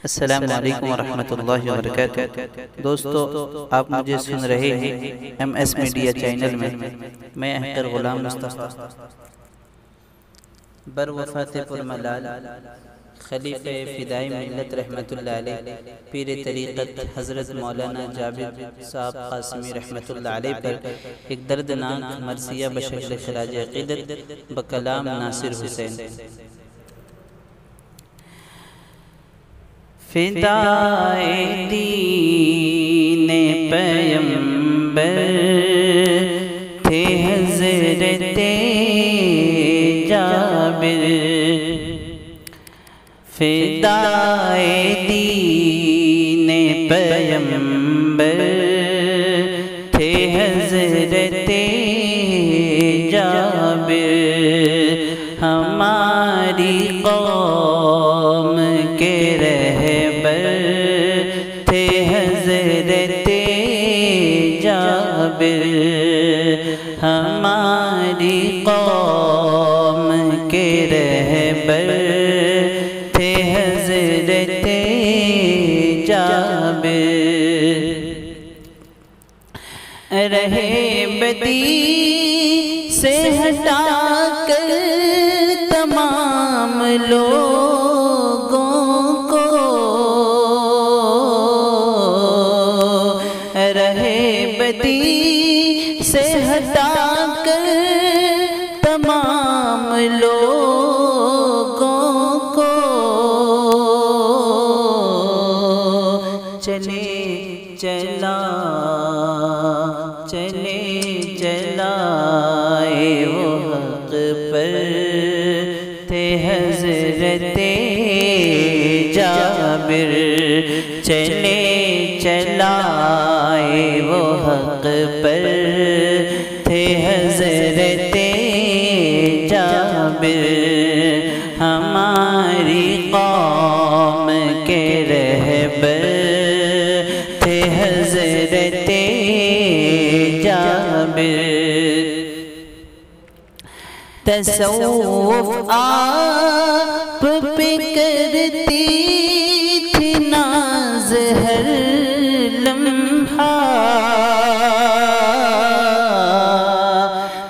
السلام علیکم ورحمۃ اللہ وبرکاتہ۔ دوستو، آپ مجھے سن رہے ہیں ایم ایس میڈیا چینل میں۔ میں احقر غلام مصطفیٰ بر وفات پرملال خلیفہ فدائی ملت رحمت اللہ علیہ پیر طریقت حضرت مولانا جابر صاحب قاسمی رحمت اللہ علیہ پر ایک دردناک مرثیہ بشکل خراج عقیدت بکلام ناصر حسین۔ فدائے دین پیمبر تھے حضرت جابر، فدائے دین پیمبر تھے حضرت جابر، ہماری قوم کے تھے حضرت جابر، ہماری قوم کے رہبر تھے حضرت جابر، رہے بدی سے ہٹا کر تمام لوگوں کو، بدی سے ہٹا کر تمام لوگوں کو، چلے چلائے وہ حق پر تھے حضرت جابر، چلے چلائے وہ حق پر تھے حضرت جابر، ہماری قوم کے رہبر تھے حضرت جابر، تصوف آپ پہ کرتی تھی ناز ہر لمحہ،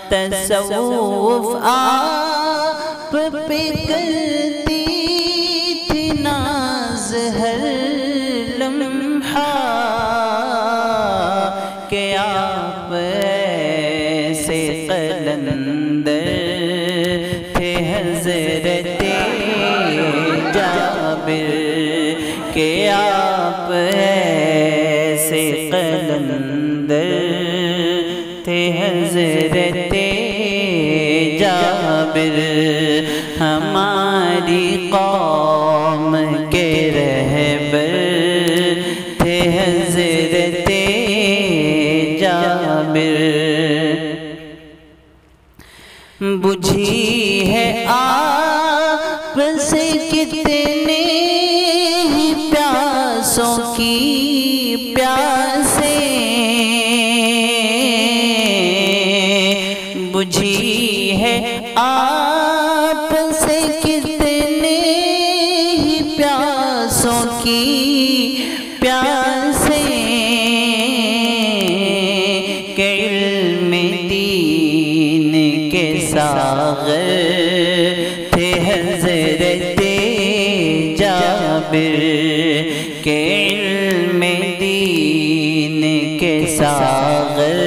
تصوف آپ پہ کرتی تھی ناز ہر لمحہ، کہ آپ ایسے قلندر تھے حضرت جابر، کہ آپ ایسے قلندر تھے حضرت جابر، ہماری قوم کے رہبر تھے حضرت جابر، بجھی ہے آپ سے کتنے ہی پیاسوں کی پیاسیں، بجھی ہے آپ سے کتنے ہی پیاسوں کی پیاسیں، کہ علم دین کے ساغر تھے حضرت جابر، کہ علم دین کے ساغر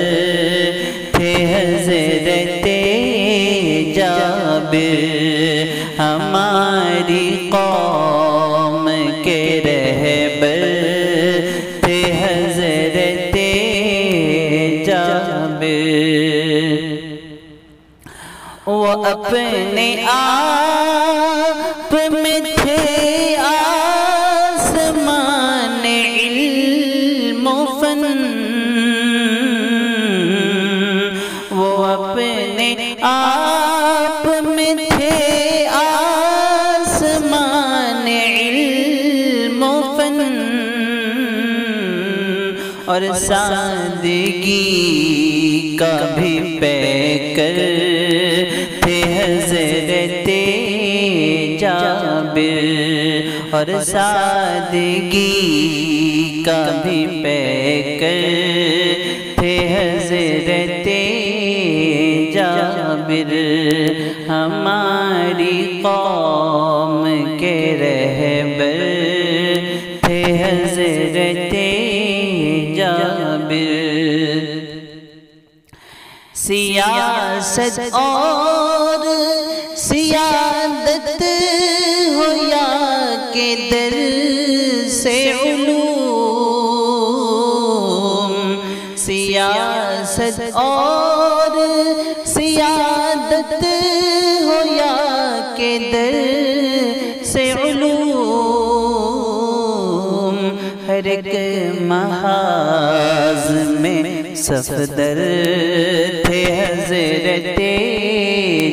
تھے حضرت جابر، ہماری قوم کے رہبر تھے حضرت جابر، وہ اپنے آپ میں تھے آسمان علم و فن، وہ اپنے آپ میں تھے آسمان علم و فن، اور سادگی کا بھی پیکر تھے حضرت جابر، اور سادگی کا بھی پیکر تھے حضرت جابر، ہماری قوم کے رہبر تھے حضرت جابر۔ سیاست اور سیادت ہو یا کہ در سے علوم، سیاست اور سیادت ہو یا کہ در سے علوم، ہر ایک محاذ میں صفدر تھے حضرت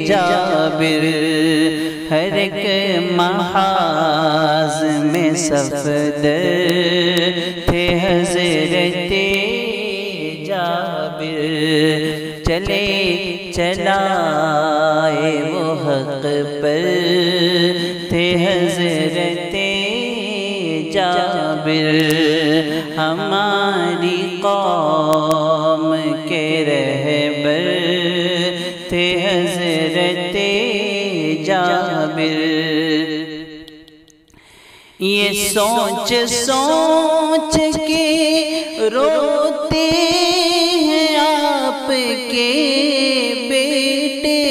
جابر، ہر ایک محاذ میں صفدر تھے حضرت جابر۔ چلے چلائے وہ حق پر تھے حضرت جابر، ہماری قوم کے رہبر تھے حضرت جابر۔ یہ سوچ سوچ کے روتے ہیں آپ کے بیٹے،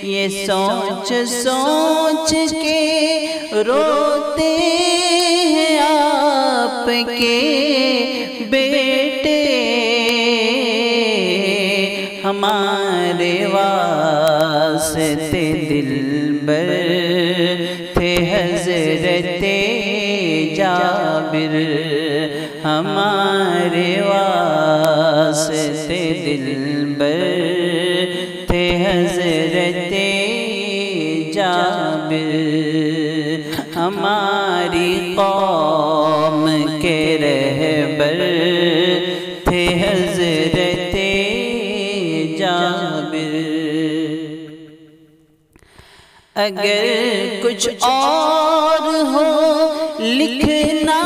یہ سوچ سوچ کے روتے ہیں آپ کے بیٹے، ہمارے واسطے دلبر تھے حضرت جابر، ہمارے واسطے دلبر تھے حضرت جابر، ہماری قوم کے رہبر تھے حضرت جابر۔ اگر کچھ اور ہو لکھنا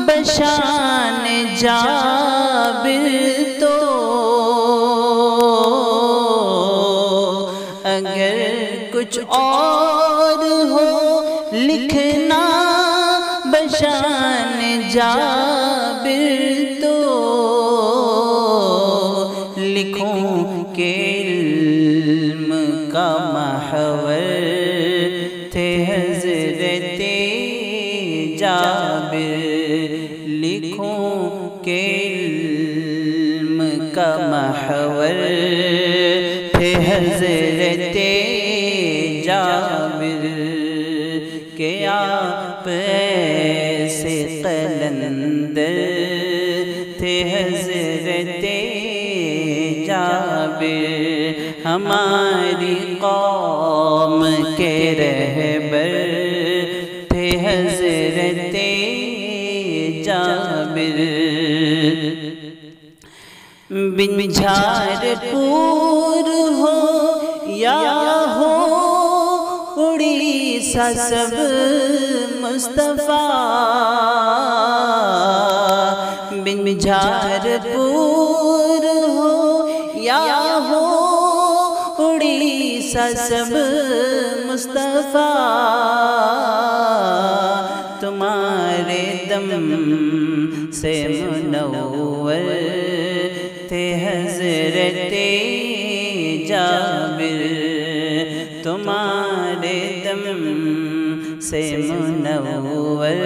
بشان جابر تو، اگر کچھ اور ہو لکھنا بشان جابر تو، لکھوں کہ علم کا محور تھے حضرت جابر، لکھوں کہ علم کا محور تھے حضرت جابر، کہ آپ ایسے قلندر تھے حضرت جابر، ہماری قوم کے رہبر تھے حضرت جابر۔ بن جھار پور ہو یا ہو اڑیسہ سب مصطفیٰ، بن جھار پور ہو یا ہو اڑیسہ سب مصطفیٰ، تمہارے دم سے منور تھے حضرت جابر، تمہارے دم سے منور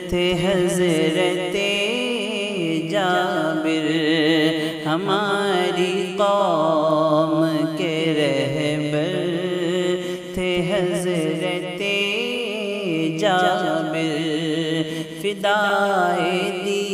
تھے حضرت جابر، ہماری قوم کے رہبر تھے حضرت جابر، فدائے دی